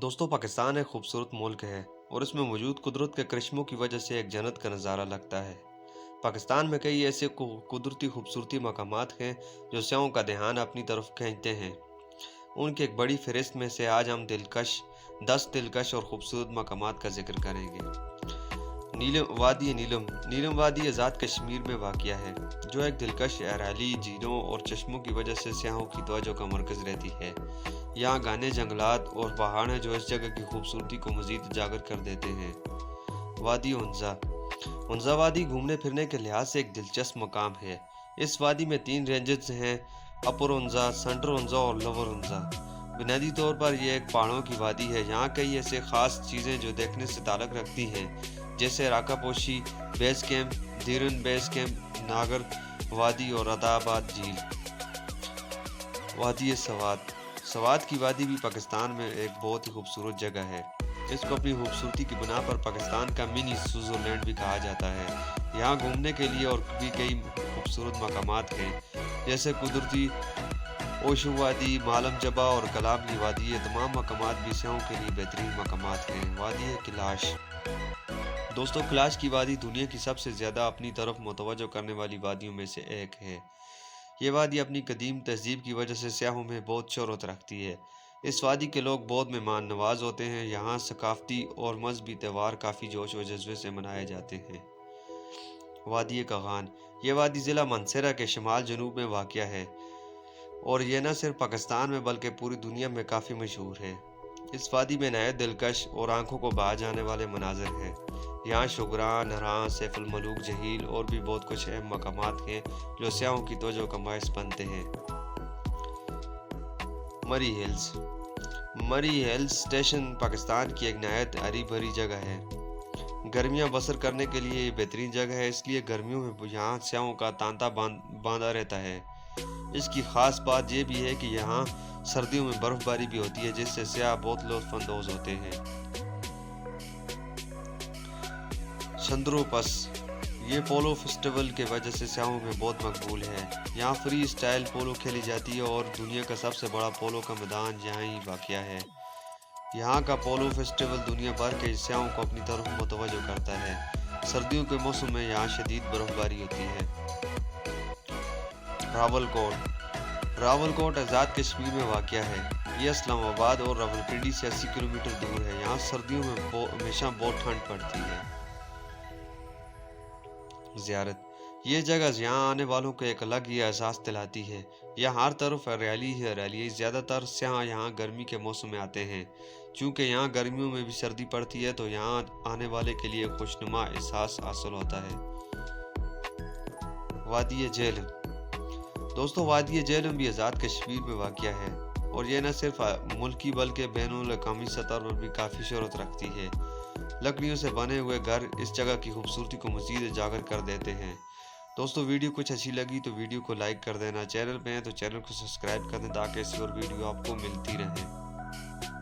दोस्तों, पाकिस्तान एक खूबसूरत मुल्क है और इसमें मौजूद कुदरत के करिश्मों की वजह से एक जन्नत का नज़ारा लगता है। पाकिस्तान में कई ऐसे कुदरती खूबसूरती मकामात हैं जो सैयों का ध्यान अपनी तरफ खींचते हैं। उनकी एक बड़ी फहरिस्त में से आज हम 10 दिलकश और खूबसूरत मकामात का जिक्र करेंगे। नीलम नीलम वादी आज़ाद कश्मीर में वाक़या है, जो एक दिलकश हरियाली, झीलों और चश्मों की वजह से सयाहों की तवज्जो का मरकज़ रहती है। यहाँ घने जंगलात और पहाड़ हैं जो इस जगह की खूबसूरती को मज़ीद उजागर कर देते हैं। वादी हुंज़ा वादी घूमने फिरने के लिहाज से एक दिलचस्प मकाम है। इस वादी में 3 रेंजेस हैं: अपर हुंज़ा, सेंट्रल हुंज़ा और लोअर हुंज़ा। बुनियादी तौर पर यह एक पहाड़ों की वादी है। यहाँ कई ऐसे ख़ास चीज़ें जो देखने से ताल्लुक़ रखती हैं, जैसे Rakaposhi base camp, Diran base camp, Nagar वादी और अदाबाद झील। वादी सवात की वादी भी पाकिस्तान में एक बहुत ही खूबसूरत जगह है। इसको अपनी खूबसूरती की बुना पर पाकिस्तान का मिनी स्विट्ज़रलैंड भी कहा जाता है। यहाँ घूमने के लिए और भी कई खूबसूरत मकामात हैं, जैसे कुदरती ओशु वादी, मालम जबा और कलामली वादी। ये तमाम मकामात भी सैयों के लिए बेहतरीन मकामात हैं। वादी किलाश। दोस्तों, किलाश की वादी दुनिया की सबसे ज़्यादा अपनी तरफ मुतवज्जो करने वाली वादियों में से एक है। ये वादी अपनी कदीम तहज़ीब की वजह से सयाहों में बहुत शोहरत रखती है। इस वादी के लोग बहुत मेहमान नवाज होते हैं। यहाँ सकाफ़ती और मजहबी त्यौहार काफ़ी जोश व जज्बे से मनाए जाते हैं। वादी कगान। ये वादी ज़िला मानसरा के शुमाल जनूब में वाक़या है और यह न सिर्फ पाकिस्तान में बल्कि पूरी दुनिया में काफ़ी मशहूर है। इस वादी में नहायत दिलकश और आंखों को भा जाने वाले मनाज़र हैं। यहाँ शुगरान, नहरान, सैफुल मलूक झील और भी बहुत कुछ अहम मकामात हैं जो सयाहों की तवज्जो का बाइस बनते हैं। मरी हिल्स स्टेशन पाकिस्तान की एक नहायत हरी भरी जगह है। गर्मियाँ बसर करने के लिए ये बेहतरीन जगह है, इसलिए गर्मियों में यहाँ सयाहों का तांता बांधा रहता है। इसकी ख़ास बात यह भी है कि यहाँ सर्दियों में बर्फ़बारी भी होती है, जिससे सयाह बहुत लुत्फ़अंदोज़ होते हैं। शंद्रोपस। ये पोलो फेस्टिवल के वजह से सयाहों में बहुत मकबूल है। यहाँ फ्री स्टाइल पोलो खेली जाती है और दुनिया का सबसे बड़ा पोलो का मैदान यहाँ ही वाक़या है। यहाँ का पोलो फेस्टिवल दुनिया भर के सयाहों को अपनी तरफ मुतवज्जो करता है। सर्दियों के मौसम में यहाँ शदीद बर्फ़बारी होती है। रावलकोट आज़ाद कश्मीर में वाक़या है। ये इस्लामाबाद और रावलपिंडी से 80 किलोमीटर दूर है। यहाँ सर्दियों में हमेशा बहुत ठंड पड़ती है। ज़ियारत। ये जगह यहाँ आने वालों को एक अलग ही एहसास दिलाती है। यहाँ हर तरफ हरियाली ही हरियाली है। ज़्यादातर सयाह यहाँ गर्मी के मौसम में आते हैं। चूँकि यहाँ गर्मियों में भी सर्दी पड़ती है, तो यहाँ आने वाले के लिए खुशनुमा एहसास हासिल होता है। वादी झेलम। दोस्तों, वादी झेलम भी आज़ाद कश्मीर में वाक़या है और यह न सिर्फ मुल्की बल्कि बैनुल-अक़वामी सतह पर भी काफ़ी शोहरत रखती है। लकड़ियों से बने हुए घर इस जगह की खूबसूरती को मज़ीद उजागर कर देते हैं। दोस्तों, वीडियो कुछ अच्छी लगी तो वीडियो को लाइक कर देना। चैनल पे हैं तो चैनल को सब्सक्राइब कर दें ताकि ऐसी और वीडियो आपको मिलती रहे।